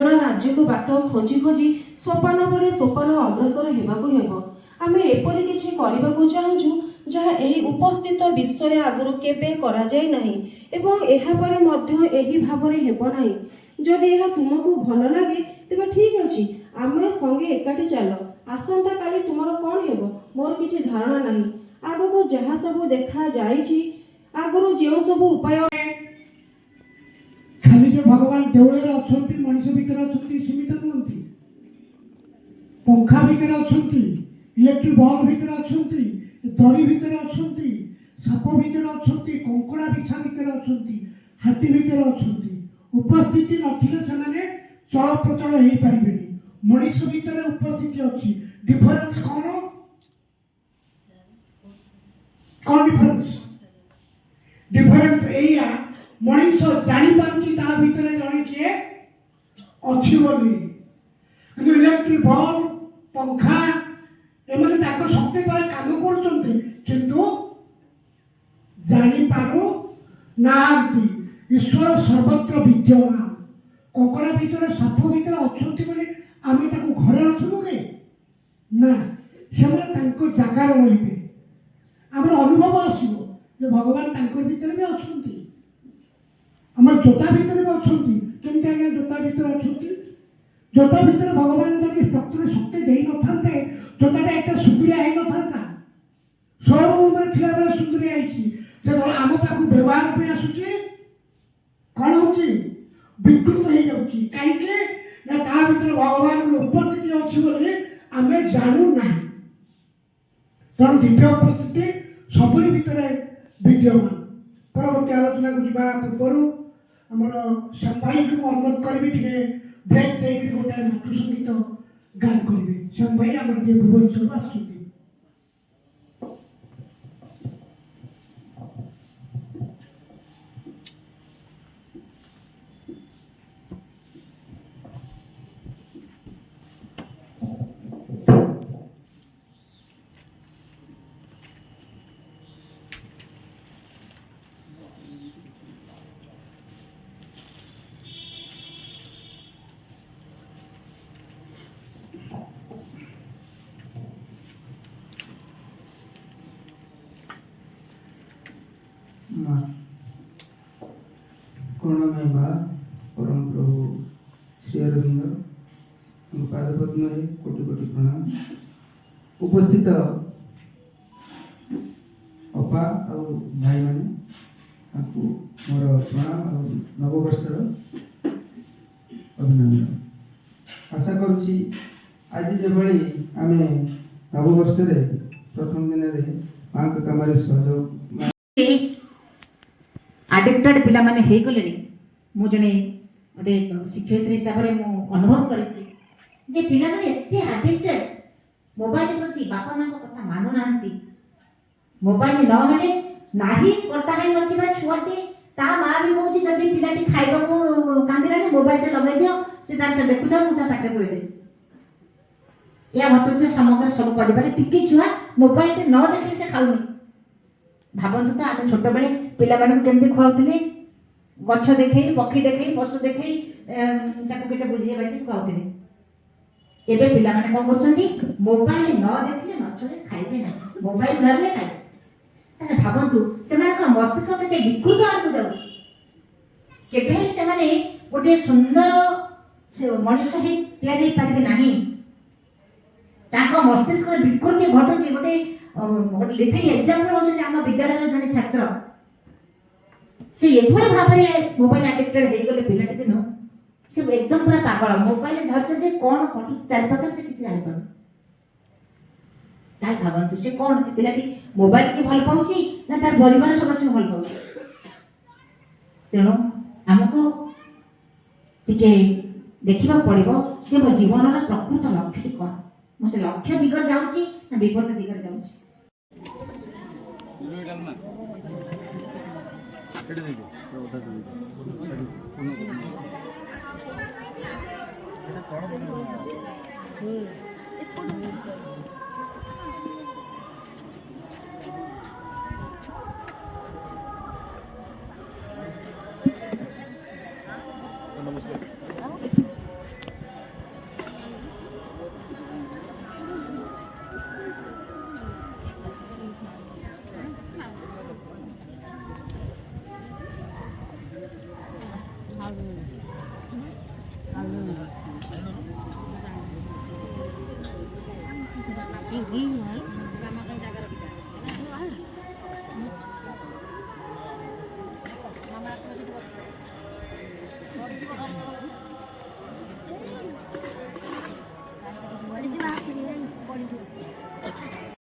राज्य को बाट खोजी खोजी सोपान पर सोपान अग्रसर हेबाकु हेबो। आमे एपरि किछि करिबाकु चाहूछु जहाँ एही उपस्थित विश्व रे आगुरु केबे करा जाय नाही एवं एहा परे मध्य एही भाबरे हेबो नाही। जदि एहा तुमको भल लागे तेबे ठीक अछि, आमे संगे एकाठी चलो। आसंता काली तुमर कोन हेबो मोर किछि धारणा नाही। आगको जहाँ सब देखा जाइछि आगुरु जेउ सब उपाय खाली जो भगवान देवळे अछंती मनुष्य भितर अछंती सीमित नहंती, पंखा भितर अछंती, इलेक्ट्रिक बल्ब भितर अछंती, दरी भितर अछंती, साप भितर अछंती, कंकड़ा बिछा भितर अछंती, हाथी भितर अछंती। उपस्थिति नथिले सेमाने चल प्रचल हेई परिबेनी। मनुष्य भितर उपस्थिति अछि। डिफरेंस कौन डिफरेंस? डिफरेंस एया मनुष्य जानी पारुची ता भितर जणे किए अछि बोली। किंतु इलेक्ट्रिक बल्ब पंखा एमाने ताको शक्ति तले काम करचंती किंतु जानी पारु नांती। ईश्वर सर्वत्र विद्यमान। कंकड़ा भितर साप भितर अछंती बोली आमे ताको घरे रखिबो के ना, सेमाने तांको जागा रहिबे। हमर अनुभव आसीबो जे भगवान तांको भितर भी अछंती। आम जोता भितर भी अच्छी केमती आज्ञा जोता भितर अच्छी जोता भितर भगवान जब प्रकृति शक्ति दे न था जोताटा एत सुंदरिया हो न था शोरूम में थिला बेले सुंदरिया जो आम पाक व्यवहार पे आसुचे कौन हो विकृत हो जाऊँगी कहीं भीतर भगवान उपस्थिति अच्छी बोली आम जानू ना। तेणु दिव्य उपस्थिति सबुरी भितर विद्यमान। परवर्ती आलोचना को जा पूर्व आमर श्याम भाई को अनुरोध करी ब्रेक देकर गोटे नाट्य संगीत गान करेंगे। श्याम भाई आम भुवनेश्वर आस करुणामय माँ परम प्रभु श्री अरविंद पादपद्म कोटि कोटि प्रणाम। उपस्थित अपा और भाई मैंने मोर प्रणाम और नववर्षर अभिनंदन। आशा करुच्ची आज जो आम नववर्ष प्रथम दिन में माँ काम सहयोग आडिक्टेड पिला माने हे गलेनी। मु जने गोटे शिक्षयित्री हिसाब से अनुभव करिछि जे पिला माने एते आडिक्टेड मोबाइल प्रति बापा मां को कथा मानु नांती। मोबाइल न हेले नाही कटा है नथिबा छुआटी ता मां भी कहूची जदी पिलाटी खाइबा को कांदिराने मोबाइल ते लगाई दियो से तार से देखुदा मुता पाटे पुरे दे। या घटु से समग्र सब परिवार टिके छुआ मोबाइल ते न देखले से खाउनी। भावतु तो आम छोट बेले पिला केमती खुआउली गछ देखे पक्षी देखे पशु देखे केते बुझे बासी खुआउली। एबे पिला माने कौन कर मोबाइल न देखले न चले खाइबे ना मोबाइल धरले खाइबे। ताने भावतु से मस्तिष्क केते विकृत आड़ जाउछि। केबे से माने गोटे सुंदर से मनुष्य ही तैयारी पारिबे नाही। ताको मस्तिष्क विकृति घटुछि। गोटे लिविंग एग्जांपल होचे आम विद्यालय जने छात्र से एभली भाबरे मोबाइल एडिक्टेड हो गले पिलाटी दिन से एकदम पूरा पागल मोबाइल धरछ जे कोन घटु चारि पाखर से किछ जानि पर ताई भाबंतु से कोन से पिलाटी मोबाइल के भल पाउची ना तार परिवार सदस्य भल पाउची। तेणु हमको टिके देखिबा पड़िबो जे मो जीवनर प्रकृत लक्ष्य कोन मो से लक्ष्य दिगर जाउची ना विपरीत दिगर जाउची। नमस्कार। Mama